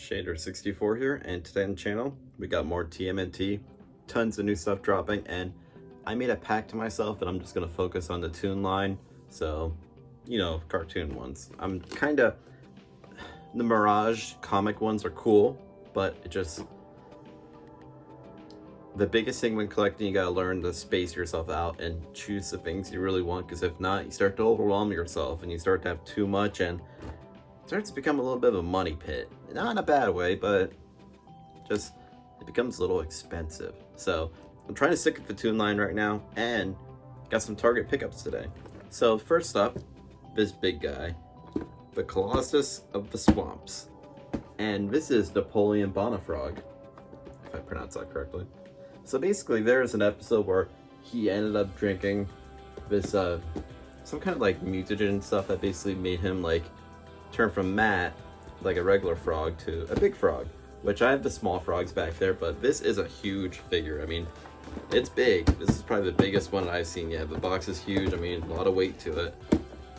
Shader64 here, and today on the channel we got more TMNT, tons of new stuff dropping, and I made a pact to myself that I'm just gonna focus on the toon line. So, you know, cartoon ones. The Mirage comic ones are cool, but the biggest thing when collecting, you gotta learn to space yourself out and choose the things you really want, because if not, you start to overwhelm yourself and you start to have too much, and it starts to become a little bit of a money pit. Not in a bad way, but just it becomes a little expensive. So I'm trying to stick with the toon line right now, and got some Target pickups today. So first up, this big guy, the Colossus of the Swamps, and this is Napoleon Bonafrog, if I pronounce that correctly. So basically, there's an episode where he ended up drinking this some kind of like mutagen stuff that basically made him like turn from Matt, like a regular frog, to a big frog, which I have the small frogs back there, but this is a huge figure. I mean, it's big. This is probably the biggest one I've seen yet. The box is huge. I mean, a lot of weight to it.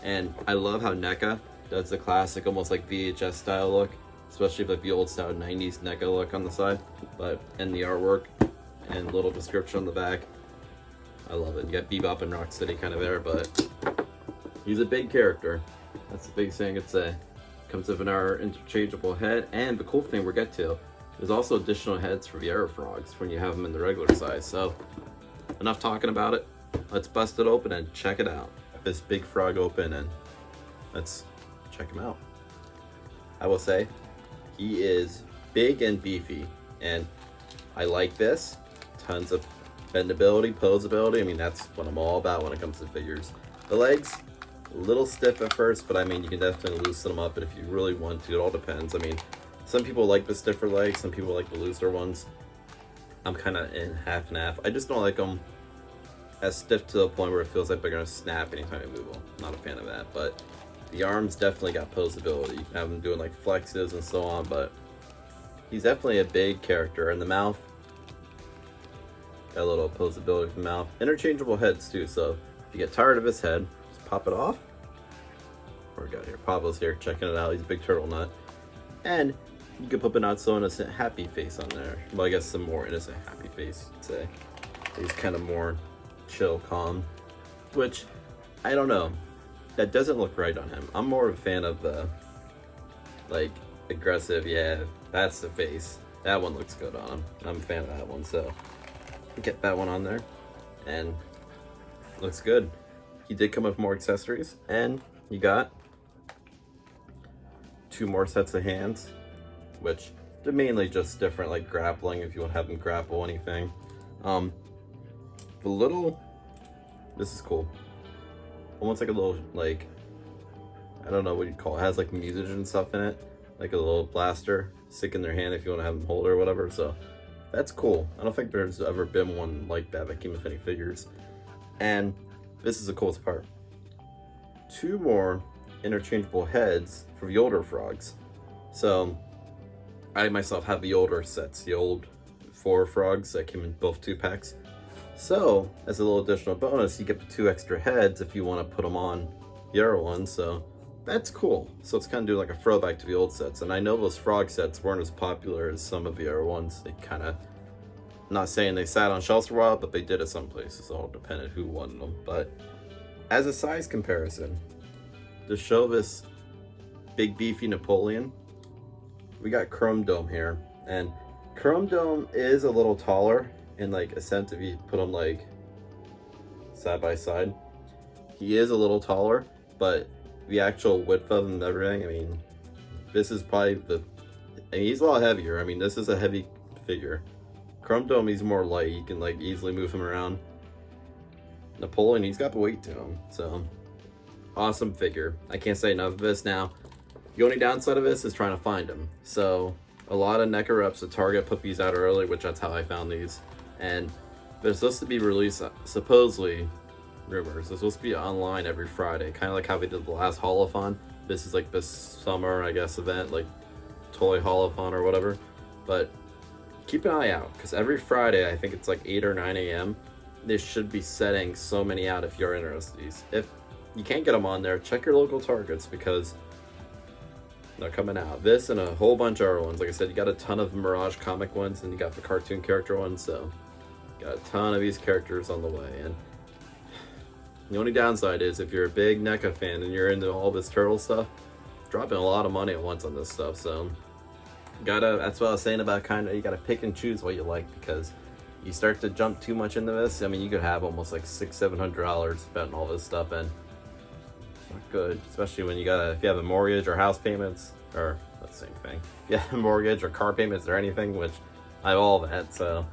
And I love how Neca does the classic, almost like VHS style look, especially like the old style 90s Neca look on the side, and the artwork and little description on the back. I love it. You got Bebop and Rocksteady kind of there, but he's a big character. That's the big thing I could say. Comes with an interchangeable head, and the cool thing we'll get to, there's also additional heads for the arrow frogs when you have them in the regular size. So enough talking about it. Let's bust it open and check it out. This big frog open, and let's check him out. I will say he is big and beefy, and I like this. Tons of bendability, posability. I mean, that's what I'm all about when it comes to figures. The legs, a little stiff at first, but I mean, you can definitely loosen them up, and if you really want to, it all depends. I mean, some people like the stiffer legs, some people like the looser ones. I'm kind of in half and half. I just don't like them as stiff to the point where it feels like they're gonna snap anytime I move them. Not a fan of that, but the arms definitely got posability. You can have them doing like flexes and so on, but he's definitely a big character. And the mouth, got a little posability for the mouth. Interchangeable heads too, so if you get tired of his head, just pop it off. What we got here? Pablo's here checking it out. He's a big turtle nut. And you could put a not so innocent happy face on there. Well, I guess some more innocent happy face, I'd say. He's kind of more chill, calm, which I don't know. That doesn't look right on him. I'm more of a fan of the like aggressive. Yeah, that's the face. That one looks good on him. I'm a fan of that one, so get that one on there, and looks good. He did come with more accessories, and you got 2 more sets of hands, which they're mainly just different, like grappling, if you want to have them grapple anything. This is cool. Almost like a little, like, I don't know what you'd call it. It has like music and stuff in it, like a little blaster stick in their hand if you want to have them hold it or whatever. So that's cool. I don't think there's ever been one like that came with any figures. And this is the coolest part. 2 more interchangeable heads for the older frogs. So I myself have the older sets, the old 4 frogs that came in both 2 packs. So as a little additional bonus, you get the 2 extra heads if you want to put them on the other one. So that's cool. So it's kind of doing like a throwback to the old sets. And I know those frog sets weren't as popular as some of the other ones. They kind of, not saying they sat on shelves for a while, but they did at some places. It all depended who wanted them. But as a size comparison, to show this big beefy Napoleon, we got Chrome Dome here. And Chrome Dome is a little taller in like a sense if you put them like side by side. He is a little taller, but the actual width of him and everything, I mean, this is probably he's a lot heavier. I mean, this is a heavy figure. Chrome Dome, he's more light. You can like easily move him around. Napoleon, he's got the weight to him. So awesome figure. I can't say enough of this. Now, the only downside of this is trying to find him. So a lot of Neca reps at Target put these out early, which that's how I found these. And they're supposed to be released, supposedly, rumors, they're supposed to be online every Friday, kind of like how they did the last Holothon. This is like this summer, I guess, event, like Toy Holothon or whatever. But keep an eye out, because every Friday, I think it's like 8 or 9 a.m., they should be setting so many out if you're interested in these. If you can't get them on there, check your local Targets, because They're coming out. This and a whole bunch of other ones. Like I said, you got a ton of Mirage comic ones, and you got the cartoon character ones, so got a ton of these characters on the way. And the only downside is if you're a big NECA fan and you're into all this turtle stuff, dropping a lot of money at once on this stuff. So that's what I was saying about you gotta pick and choose what you like, because you start to jump too much into this. I mean, you could have almost like $600-700 spent on all this stuff, and it's not good, especially when if you have a mortgage or house payments, or that's the same thing. If you have a mortgage or car payments or anything, which I have all that, so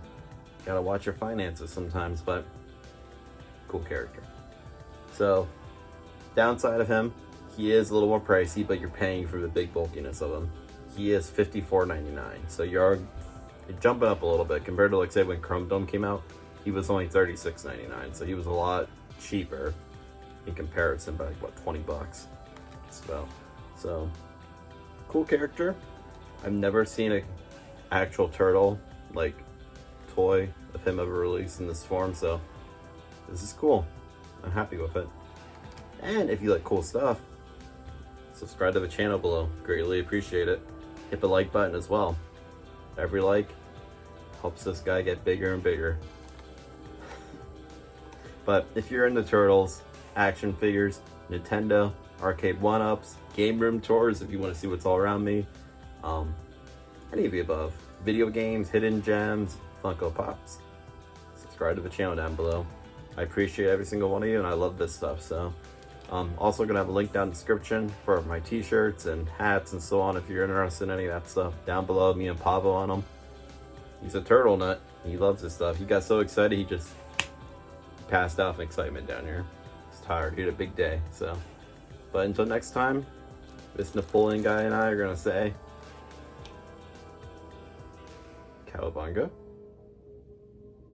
you gotta watch your finances sometimes. But cool character. So downside of him, he is a little more pricey, but you're paying for the big bulkiness of him. He is $54.99, so you're jumping up a little bit compared to, like, say when Chrome Dome came out. He was only $36.99, so he was a lot cheaper in comparison, by like, what, $20. So cool character. I've never seen an actual turtle like toy of him ever released in this form, so this is cool. I'm happy with it. And if you like cool stuff, subscribe to the channel below. Greatly appreciate it. Hit the like button as well. Every like helps this guy get bigger and bigger. But if you're into turtles, action figures, Nintendo, arcade one-ups, game room tours if you want to see what's all around me, any of the above, video games, hidden gems, Funko Pops, subscribe to the channel down below. I appreciate every single one of you, and I love this stuff. So also gonna have a link down in the description for my t-shirts and hats and so on if you're interested in any of that stuff. Down below, me and Pavo on them. He's a turtle nut. He loves this stuff. He got so excited he just passed out from excitement down here. He's tired. He had a big day. So, but until next time, this Napoleon guy and I are gonna say cowabunga.